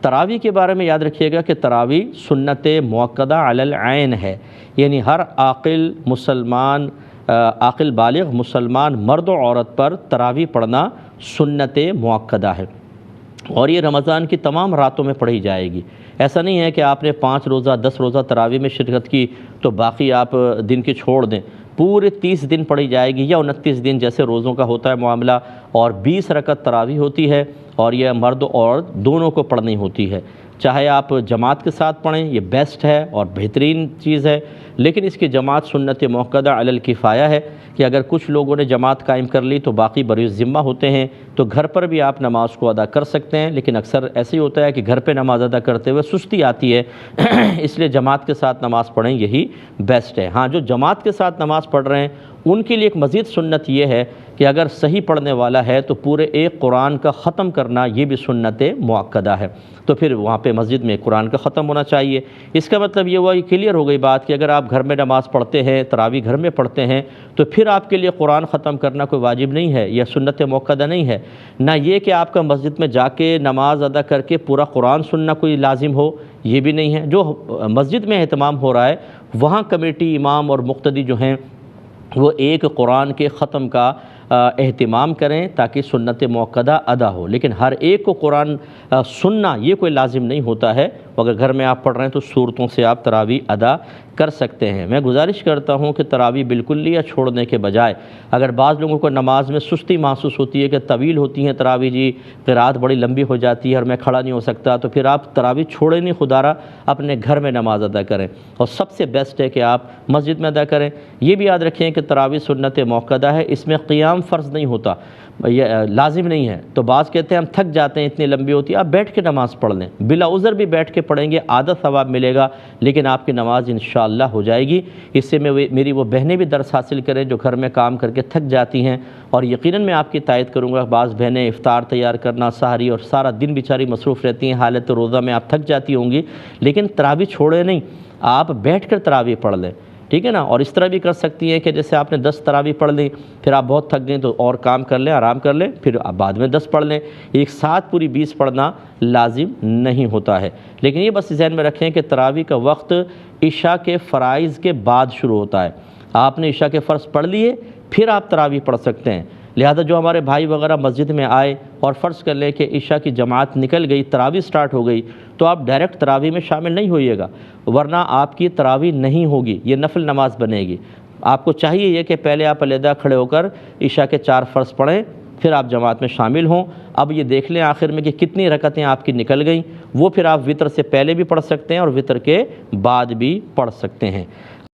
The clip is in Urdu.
تراویح کے بارے میں یاد رکھیے گا کہ تراویح سنت مؤکدہ علی العین ہے، یعنی ہر عاقل بالغ مسلمان مرد و عورت پر تراویح پڑھنا سنت مؤکدہ ہے، اور یہ رمضان کی تمام راتوں میں پڑھی جائے گی۔ ایسا نہیں ہے کہ آپ نے 5 روزہ 10 روزہ تراویح میں شرکت کی تو باقی آپ دن کے چھوڑ دیں، پورے 30 دن پڑھی جائے گی یا 29 دن جیسے روزوں کا ہوتا ہے معاملہ، اور 20 رکعت تراویح ہوتی ہے، اور یہ مرد و عورت دونوں کو پڑھنی ہوتی ہے۔ چاہے آپ جماعت کے ساتھ پڑھیں، یہ بیسٹ ہے اور بہترین چیز ہے، لیکن اس کی جماعت سنت مؤکدہ علی الکفایہ ہے کہ اگر کچھ لوگوں نے جماعت قائم کر لی تو باقی بری ذمہ ہوتے ہیں، تو گھر پر بھی آپ نماز کو ادا کر سکتے ہیں، لیکن اکثر ایسے ہی ہوتا ہے کہ گھر پہ نماز ادا کرتے ہوئے سستی آتی ہے، اس لیے جماعت کے ساتھ نماز پڑھیں، یہی بیسٹ ہے۔ ہاں، جو جماعت کے ساتھ نماز پڑھ رہے ہیں ان کے لیے ایک مزید سنت یہ ہے کہ اگر صحیح پڑھنے والا ہے تو پورے ایک قرآن کا ختم کرنا یہ بھی سنت مؤکدہ ہے، تو پھر وہاں پہ مسجد میں قرآن کا ختم ہونا چاہیے۔ اس کا مطلب یہ ہوا، یہ کلیئر ہو گئی بات کہ اگر آپ گھر میں نماز پڑھتے ہیں، تراویح گھر میں پڑھتے ہیں، تو پھر آپ کے لیے قرآن ختم کرنا کوئی واجب نہیں ہے، یہ سنت مؤکدہ نہیں ہے۔ نہ یہ کہ آپ کا مسجد میں جا کے نماز ادا کر کے پورا قرآن سننا کوئی لازم ہو، یہ بھی نہیں ہے۔ جو مسجد میں اہتمام ہو رہا ہے وہاں کمیٹی، امام اور مقتدی جو ہیں وہ ایک قرآن کے ختم کا اہتمام کریں تاکہ سنت مؤکدہ ادا ہو، لیکن ہر ایک کو قرآن سننا یہ کوئی لازم نہیں ہوتا ہے۔ اگر گھر میں آپ پڑھ رہے ہیں تو سورتوں سے آپ تراویح ادا کر سکتے ہیں۔ میں گزارش کرتا ہوں کہ تراویح بالکل یا چھوڑنے کے بجائے، اگر بعض لوگوں کو نماز میں سستی محسوس ہوتی ہے کہ طویل ہوتی ہیں تراویح، جی قرات بڑی لمبی ہو جاتی ہے اور میں کھڑا نہیں ہو سکتا، تو پھر آپ تراویح چھوڑیں نہیں، خدا را اپنے گھر میں نماز ادا کریں، اور سب سے بیسٹ ہے کہ آپ مسجد میں ادا کریں۔ یہ بھی یاد رکھیں کہ تراویح سنت مؤکدہ ہے، اس میں قیام فرض نہیں ہوتا، یہ لازم نہیں ہے۔ تو بعض کہتے ہیں ہم تھک جاتے ہیں، اتنی لمبی ہوتی ہے، آپ بیٹھ کے نماز پڑھ لیں، بلا عذر بھی بیٹھ کے پڑھیں گے، آدھا ثواب ملے گا، لیکن آپ کی نماز انشاءاللہ ہو جائے گی۔ اس سے میری وہ بہنیں بھی درس حاصل کریں جو گھر میں کام کر کے تھک جاتی ہیں، اور یقیناً میں آپ کی تائید کروں گا، بعض بہنیں افطار تیار کرنا، سحری، اور سارا دن بیچاری مصروف رہتی ہیں، حالت روزہ میں آپ تھک جاتی ہوں گی، لیکن تراویح چھوڑے نہیں، آپ بیٹھ کر تراویح پڑھ لیں، ٹھیک ہے نا۔ اور اس طرح بھی کر سکتی ہیں کہ جیسے آپ نے 10 تراویح پڑھ لیں، پھر آپ بہت تھک گئیں تو اور کام کر لیں، آرام کر لیں، پھر آپ بعد میں 10 پڑھ لیں، ایک ساتھ پوری 20 پڑھنا لازم نہیں ہوتا ہے۔ لیکن یہ بس ذہن میں رکھیں کہ تراویح کا وقت عشاء کے فرائض کے بعد شروع ہوتا ہے۔ آپ نے عشاء کے فرض پڑھ لیے پھر آپ تراویح پڑھ سکتے ہیں، لہذا جو ہمارے بھائی وغیرہ مسجد میں آئے اور فرض کر لیں کہ عشاء کی جماعت نکل گئی، تراویح سٹارٹ ہو گئی، تو آپ ڈائریکٹ تراویح میں شامل نہیں ہوئیے گا، ورنہ آپ کی تراویح نہیں ہوگی، یہ نفل نماز بنے گی۔ آپ کو چاہیے یہ کہ پہلے آپ علیحدہ کھڑے ہو کر عشاء کے 4 فرض پڑھیں، پھر آپ جماعت میں شامل ہوں۔ اب یہ دیکھ لیں آخر میں کہ کتنی رکعتیں آپ کی نکل گئیں، وہ پھر آپ وطر سے پہلے بھی پڑھ سکتے ہیں اور وطر کے بعد بھی پڑھ سکتے ہیں۔